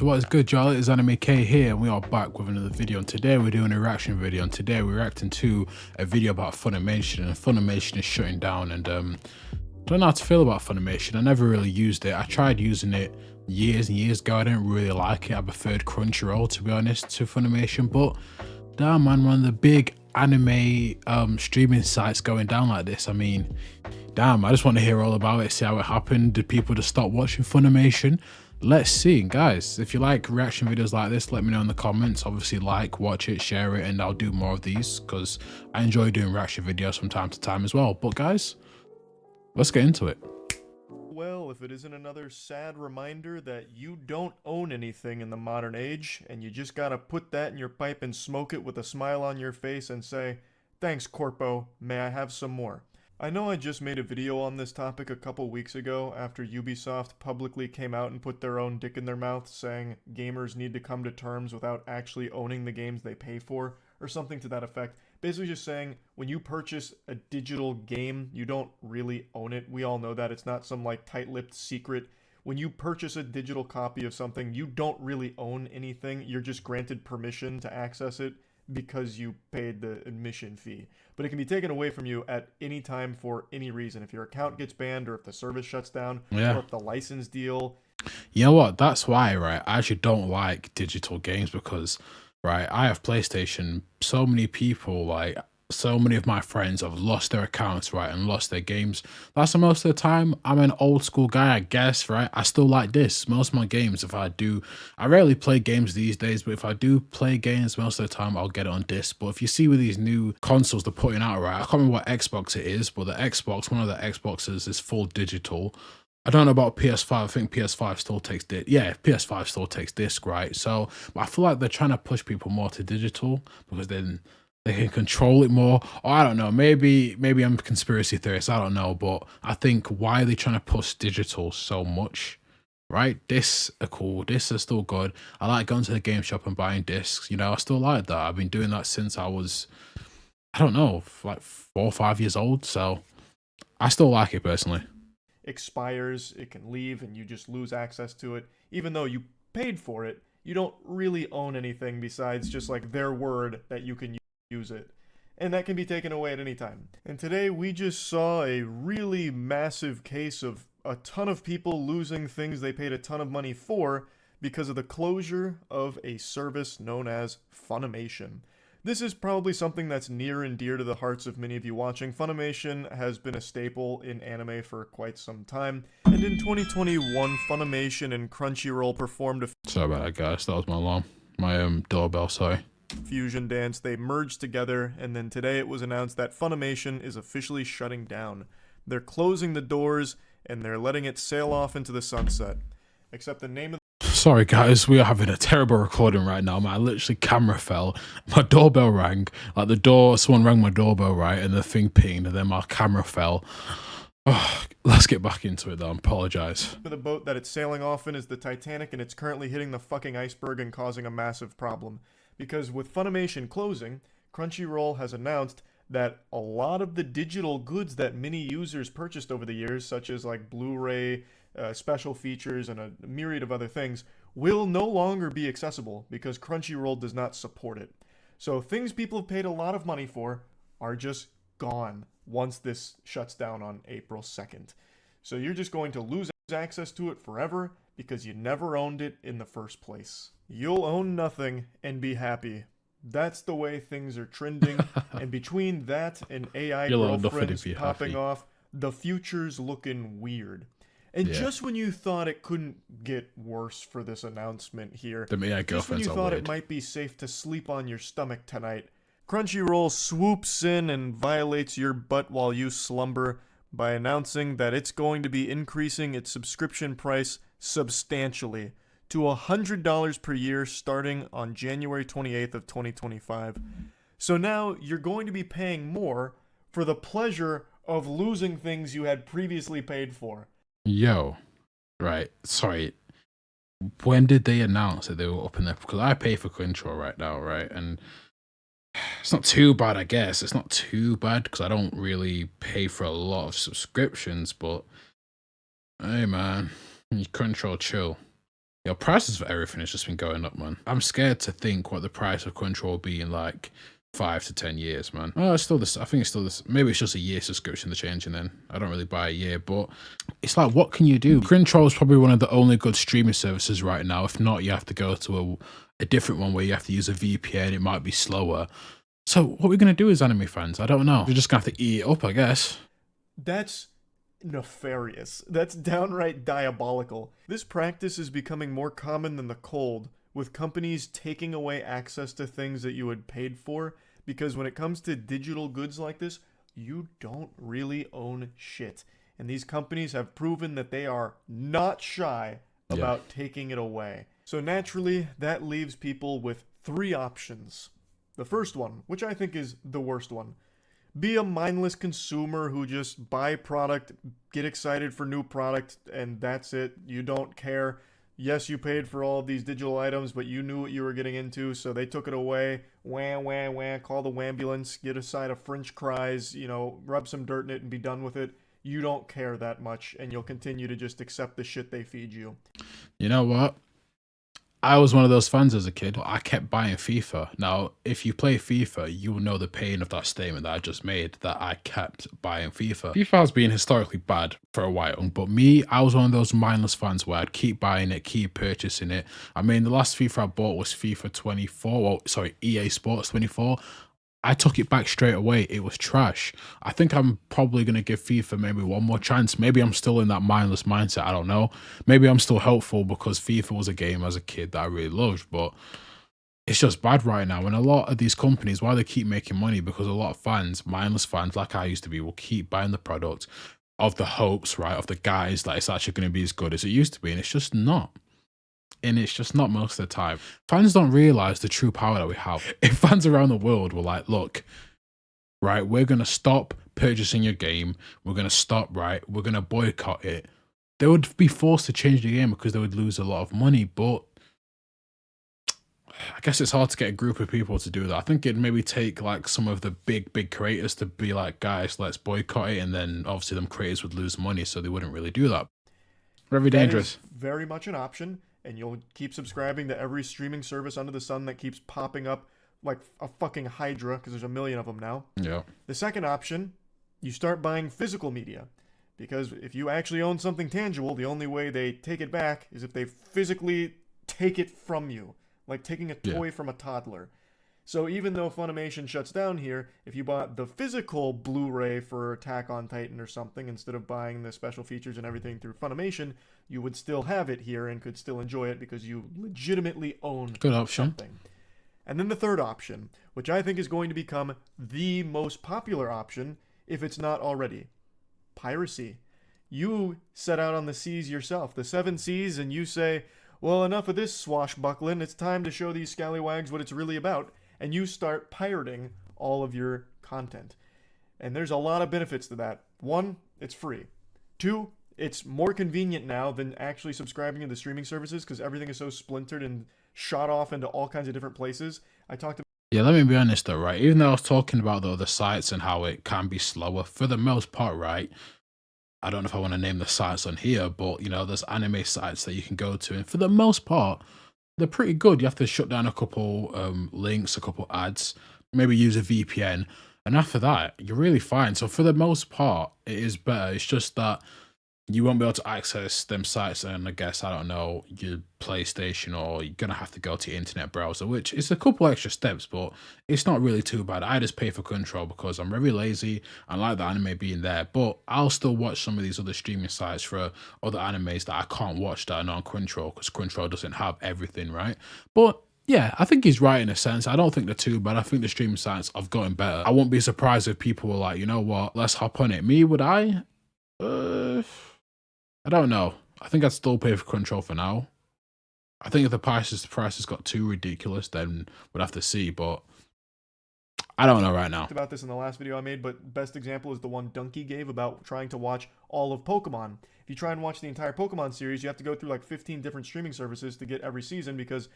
So what is good, y'all? It's Anime K here, and we are back with another video. And today we're doing a reaction video, and today we're reacting to a video about Funimation, and Funimation is shutting down. And I don't know how to feel about Funimation. I never really used it. I tried using it years and years ago. I didn't really like it. I preferred Crunchyroll, to be honest, to Funimation. But damn, man, one of the big anime streaming sites going down like this. I mean, damn, I just want to hear all about it, see how it happened. Did people just stop watching Funimation? Let's see. Guys, if you like reaction videos like this, let me know in the comments. Obviously, like, watch it, share it, and I'll do more of these because I enjoy doing reaction videos from time to time as well. But guys, let's get into it. Well, if it isn't another sad reminder that you don't own anything in the modern age, and you just gotta put that in your pipe and smoke it with a smile on your face and say, "Thanks, Corpo, may I have some more?" I know I just made a video on this topic a couple weeks ago after Ubisoft publicly came out and put their own dick in their mouth saying gamers need to come to terms without actually owning the games they pay for, or something to that effect. Basically just saying, when you purchase a digital game, you don't really own it. We all know that. It's not some like tight-lipped secret. When you purchase a digital copy of something, you don't really own anything. You're just granted permission to access it because you paid the admission fee. But it can be taken away from you at any time for any reason. If your account gets banned, or if the service shuts down, or if the license deal. You know what? That's why, right? I actually don't like digital games because, right, I have PlayStation. So many people, like, so many of my friends have lost their accounts, right, and lost their games. That's the most of the time. I'm an old school guy, I guess, right? I still like this. Most of my games, if I do, I rarely play games these days, but if I do play games, most of the time I'll get it on disc. But if you see with these new consoles they're putting out, right, I can't remember what Xbox it is, but the Xbox, one of the Xboxes is full digital. I don't know about PS5. I think PS5 still takes disc. Yeah, PS5 still takes disc, right? So, but I feel like they're trying to push people more to digital because then they can control it more. Or I don't know. Maybe I'm a conspiracy theorist. I don't know. But I think, why are they trying to push digital so much? Right? Discs are cool. Discs are still good. I like going to the game shop and buying discs. You know, I still like that. I've been doing that since I was, I don't know, like 4 or 5 years old. So I still like it personally. Expires, it can leave, and you just lose access to it. Even though you paid for it, you don't really own anything besides just like their word that you can use it. And that can be taken away at any time. And today we just saw a really massive case of a ton of people losing things they paid a ton of money for because of the closure of a service known as Funimation. This is probably something that's near and dear to the hearts of many of you watching. Funimation has been a staple in anime for quite some time, and in 2021, Funimation and Crunchyroll performed a Sorry about that, guys. That was my alarm. My doorbell, sorry. Fusion dance. They merged together, and then today it was announced that Funimation is officially shutting down. They're closing the doors, and they're letting it sail off into the sunset. Except the name of Sorry guys, we are having a terrible recording right now. My literally camera fell, my doorbell rang, like someone rang my doorbell, right, and the thing pinged, and then my camera fell. Oh, let's get back into it though, I apologize. The boat that it's sailing off in is the Titanic, and it's currently hitting the fucking iceberg and causing a massive problem. Because with Funimation closing, Crunchyroll has announced that a lot of the digital goods that many users purchased over the years, such as like Blu-ray, special features, and a myriad of other things, will no longer be accessible because Crunchyroll does not support it. So things people have paid a lot of money for are just gone once this shuts down on April 2nd. So you're just going to lose access to it forever because you never owned it in the first place. You'll own nothing and be happy. That's the way things are trending. And between that and AI girlfriends popping off, the future's looking weird. And just when you thought it couldn't get worse for this announcement here, just when you thought it might be safe to sleep on your stomach tonight, Crunchyroll swoops in and violates your butt while you slumber by announcing that it's going to be increasing its subscription price substantially to $100 per year starting on January 28th of 2025. So now you're going to be paying more for the pleasure of losing things you had previously paid for. Yo, right, sorry, when did they announce that they were up in there? Because I pay for Crunchyroll right now, right, and it's not too bad, I guess. It's not too bad because I don't really pay for a lot of subscriptions, but hey man, Crunchyroll chill. Your prices for everything has just been going up, man. I'm scared to think what the price of Crunchyroll will be in like 5 to 10 years, man. Oh, it's still this. I think it's still this. Maybe it's just a year subscription they're changing then. I don't really buy a year, but it's like, what can you do? Crunchyroll is probably one of the only good streaming services right now. If not, you have to go to a different one where you have to use a VPN. It might be slower. So what we're going to do as anime fans, I don't know. We're just going to have to eat it up, I guess. That's nefarious. That's downright diabolical. This practice is becoming more common than the cold, with companies taking away access to things that you had paid for, because when it comes to digital goods like this, you don't really own shit. And these companies have proven that they are not shy about taking it away. So naturally, that leaves people with 3 options. The first one, which I think is the worst one: be a mindless consumer who just buy product, get excited for new product, and that's it. You don't care. Yes, you paid for all of these digital items, but you knew what you were getting into, so they took it away. Wah, wah, wah, call the wambulance, get a side of french fries, rub some dirt in it and be done with it. You don't care that much, and you'll continue to just accept the shit they feed you. You know what? I was one of those fans as a kid. I kept buying FIFA. Now, if you play FIFA, you will know the pain of that statement that I just made, that I kept buying FIFA. FIFA has been historically bad for a while, but me, I was one of those mindless fans where I'd keep buying it, keep purchasing it. I mean, the last FIFA I bought was FIFA 24, well, sorry, EA Sports 24. I took it back straight away. It was trash. I think I'm probably going to give FIFA maybe one more chance. Maybe I'm still in that mindless mindset. I don't know. Maybe I'm still helpful because FIFA was a game as a kid that I really loved, but it's just bad right now. And a lot of these companies, why they keep making money, because a lot of fans, mindless fans like I used to be, will keep buying the product of the hopes, right, of the guys that it's actually going to be as good as it used to be. And it's just not. And it's just not most of the time. Fans don't realize the true power that we have. If fans around the world were like, look, right, we're going to stop purchasing your game. We're going to stop, right? We're going to boycott it. They would be forced to change the game because they would lose a lot of money. But I guess it's hard to get a group of people to do that. I think it'd maybe take like some of the big creators to be like, guys, let's boycott it. And then obviously them creators would lose money, so they wouldn't really do that. Very dangerous. That is very much an option, and you'll keep subscribing to every streaming service under the sun that keeps popping up like a fucking hydra, because there's a million of them now. Yeah. The second option, you start buying physical media, because if you actually own something tangible, the only way they take it back is if they physically take it from you, like taking a toy from a toddler. So even though Funimation shuts down here, if you bought the physical Blu-ray for Attack on Titan or something, instead of buying the special features and everything through Funimation, you would still have it here and could still enjoy it because you legitimately own Good option. something. And then the third option, which I think is going to become the most popular option, if it's not already: piracy. You set out on the seas yourself, the 7 seas, and you say, well, enough of this swashbuckling, it's time to show these scallywags what it's really about. And you start pirating all of your content. And there's a lot of benefits to that. 1, it's free. 2, it's more convenient now than actually subscribing to the streaming services, because everything is so splintered and shot off into all kinds of different places. Yeah, let me be honest though, right? Even though I was talking about the other sites and how it can be slower, for the most part, right? I don't know if I want to name the sites on here, but there's anime sites that you can go to, and for the most part, they're pretty good. You have to shut down a couple links, a couple ads, maybe use a VPN, and after that, you're really fine. So for the most part, it is better. It's just that you won't be able to access them sites, and I guess, I don't know, your PlayStation, or you're gonna have to go to your internet browser, which is a couple extra steps, but it's not really too bad. I just pay for Crunchyroll because I'm very lazy. I like the anime being there, but I'll still watch some of these other streaming sites for other animes that I can't watch that are not on Crunchyroll, because Crunchyroll doesn't have everything, right? But yeah, I think he's right in a sense. I don't think they're too bad. I think the streaming sites have gotten better. I won't be surprised if people were like, you know what, let's hop on it. Me, would I? I don't know. I think I'd still pay for Crunchyroll for now. I think if the price has got too ridiculous, then we'd have to see, but I don't know right now. About this in the last video I made, but best example is the one Donkey gave about trying to watch all of Pokemon. If you try and watch the entire Pokemon series, you have to go through like 15 different streaming services to get every season, because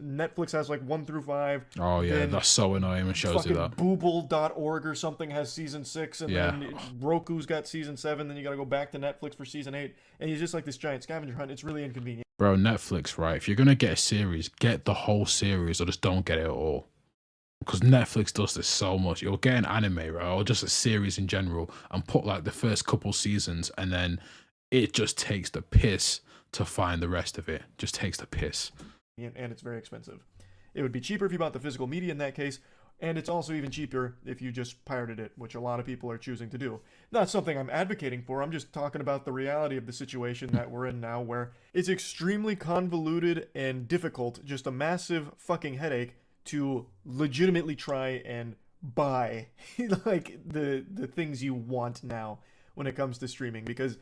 Netflix has like 1 through 5. Oh yeah, that's so annoying when shows you that. Booble.org or something has season 6, and then Roku's got season 7. Then you got to go back to Netflix for season 8, and it's just like this giant scavenger hunt. It's really inconvenient. Bro, Netflix, right? If you're gonna get a series, get the whole series or just don't get it at all. Because Netflix does this so much. You'll get an anime, right? Or just a series in general and put like the first couple seasons and then it just takes the piss to find the rest of it. Just takes the piss. And it's very expensive. It would be cheaper if you bought the physical media in that case, and it's also even cheaper if you just pirated it, which a lot of people are choosing to do. Not something I'm advocating for, I'm just talking about the reality of the situation that we're in now, where it's extremely convoluted and difficult, just a massive fucking headache to legitimately try and buy like the things you want now when it comes to streaming, because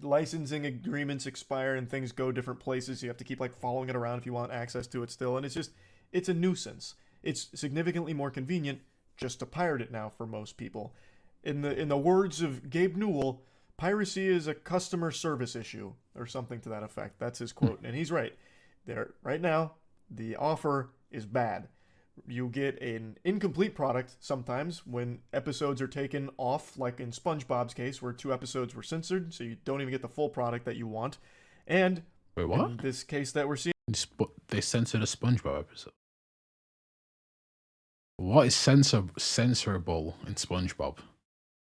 licensing agreements expire and things go different places. You have to keep like following it around if you want access to it still, and it's a nuisance. It's significantly more convenient just to pirate it now for most people. In the words of Gabe Newell, piracy is a customer service issue or something to that effect. That's his quote, and he's right. There right now, the offer is bad. You get an incomplete product sometimes when episodes are taken off, like in SpongeBob's case, where 2 episodes were censored, so you don't even get the full product that you want. And Wait, what? in this case that we're seeing, They censored a SpongeBob episode. What is censorable in SpongeBob?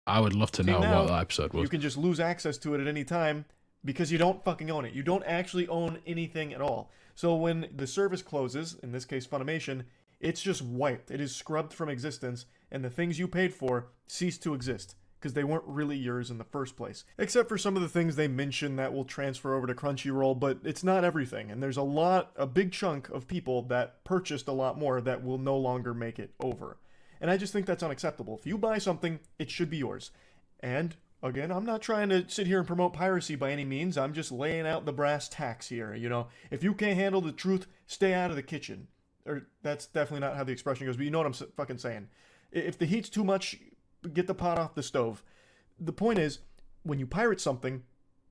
I would love to know now, what that episode was. you can just lose access to it at any time because you don't fucking own it. You don't actually own anything at all. So when the service closes, in this case Funimation, it's just wiped. It is scrubbed from existence, and the things you paid for cease to exist because they weren't really yours in the first place. Except for some of the things they mention that will transfer over to Crunchyroll, but it's not everything. And there's a big chunk of people that purchased a lot more that will no longer make it over. And I just think that's unacceptable. If you buy something, it should be yours. And again, I'm not trying to sit here and promote piracy by any means. I'm just laying out the brass tacks here. You know, if you can't handle the truth, stay out of the kitchen. Or that's definitely not how the expression goes, but you know what I'm fucking saying. If the heat's too much, get the pot off the stove. The point is, when you pirate something,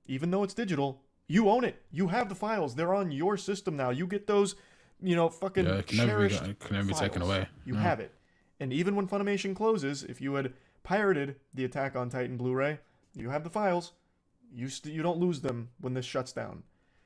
even though it's digital, you own it. You have the files. They're on your system now. You get those, fucking Yeah, cherished it can never be taken files. away. You No. have it. And even when Funimation closes, if you had pirated the Attack on Titan Blu-ray, you have the files. You don't lose them when this shuts down.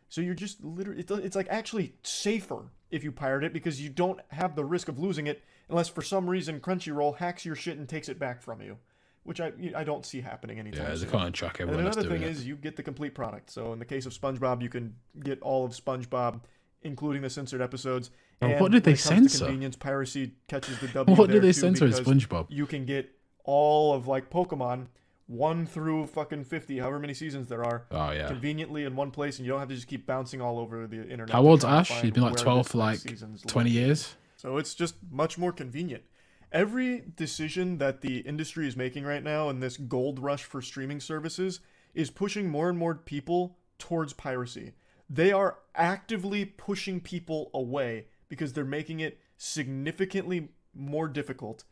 So you're just literally, it's like actually safer if you pirate it because you don't have the risk of losing it unless for some reason Crunchyroll hacks your shit and takes it back from you, which I don't see happening anytime soon. Yeah, they can't track everyone And that's another doing thing it. is you get the complete product. So in the case of SpongeBob, you can get all of SpongeBob, including the censored episodes. And what did they when it comes to censor? convenience, piracy catches the W. What there did they too, censor in because SpongeBob? you can get all of like Pokemon 1 through fucking 50, however many seasons there are, Oh yeah. conveniently in one place, and you don't have to just keep bouncing all over the internet. How to old's try and Ash? He's find been like where 12 this for like next season's 20 located. years. So it's just much more convenient. Every decision that the industry is making right now in this gold rush for streaming services is pushing more and more people towards piracy. They are actively pushing people away because they're making it significantly more difficult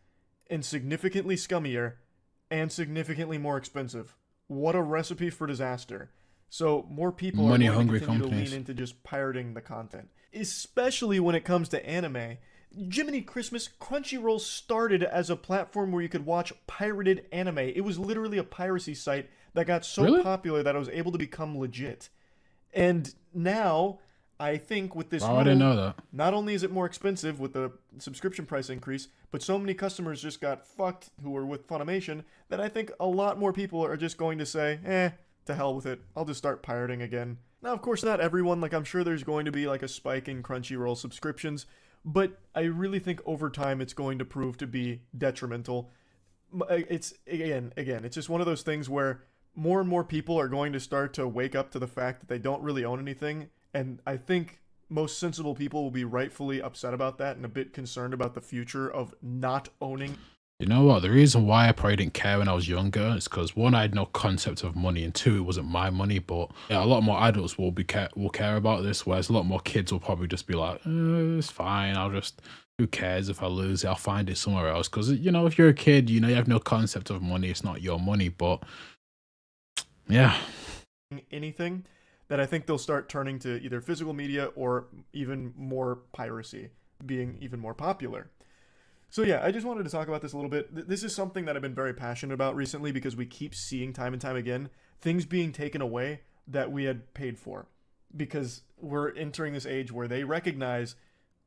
and significantly scummier and significantly more expensive. What a recipe for disaster. So more people are going to Money-hungry continue to companies. lean into just pirating the content. Especially when it comes to anime. Jiminy Christmas, Crunchyroll started as a platform where you could watch pirated anime. It was literally a piracy site that got so Really? popular that it was able to become legit. And now, I think with this Oh, I didn't move, know that. not only is it more expensive with the subscription price increase, but so many customers just got fucked who were with Funimation that I think a lot more people are just going to say, to hell with it. I'll just start pirating again. Now, of course, not everyone. Like, I'm sure there's going to be like a spike in Crunchyroll subscriptions, but I really think over time it's going to prove to be detrimental. It's it's just one of those things where more and more people are going to start to wake up to the fact that they don't really own anything, and I think most sensible people will be rightfully upset about that and a bit concerned about the future of not owning. You know what? The reason why I probably didn't care when I was younger is because one, I had no concept of money, and two, it wasn't my money. But yeah, a lot more adults will care about this, whereas a lot more kids will probably just be like, "It's fine. Who cares if I lose it? I'll find it somewhere else." Because if you're a kid, you have no concept of money. It's not your money. But yeah, Anything that I think they'll start turning to either physical media or even more piracy being even more popular. So yeah, I just wanted to talk about this a little bit. This is something that I've been very passionate about recently because we keep seeing time and time again things being taken away that we had paid for. Because we're entering this age where they recognize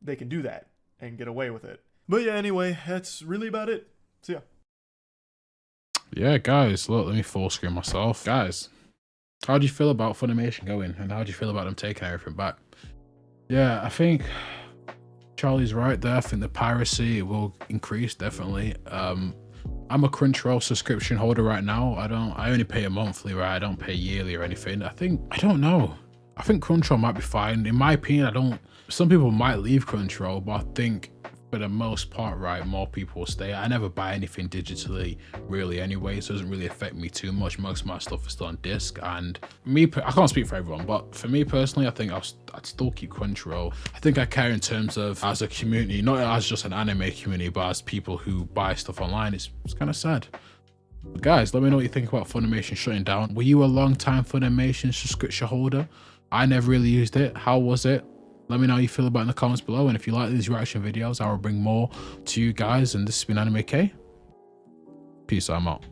they can do that and get away with it. But yeah, anyway, that's really about it. See ya. Yeah, guys, look, let me full screen myself. Guys, how do you feel about Funimation going, and how do you feel about them taking everything back? Yeah, I think Charlie's right there. I think the piracy will increase, definitely. I'm a Crunchyroll subscription holder right now. I only pay a monthly, right? I don't pay yearly or anything. I don't know. I think Crunchyroll might be fine. In my opinion, some people might leave Crunchyroll, but I think for the most part, right, more people will stay. I never buy anything digitally really anyway, so it doesn't really affect me too much. Most of my stuff is still on disc, and I can't speak for everyone, but for me personally, I think I'd still keep Crunchyroll. I think I care in terms of as a community, not as just an anime community, but as people who buy stuff online. It's kind of sad. But guys, let me know what you think about Funimation shutting down. Were you a long time Funimation subscription holder? I never really used it. How was it? Let me know how you feel about it in the comments below. And if you like these reaction videos, I will bring more to you guys. And this has been Anime K. Peace, I'm out.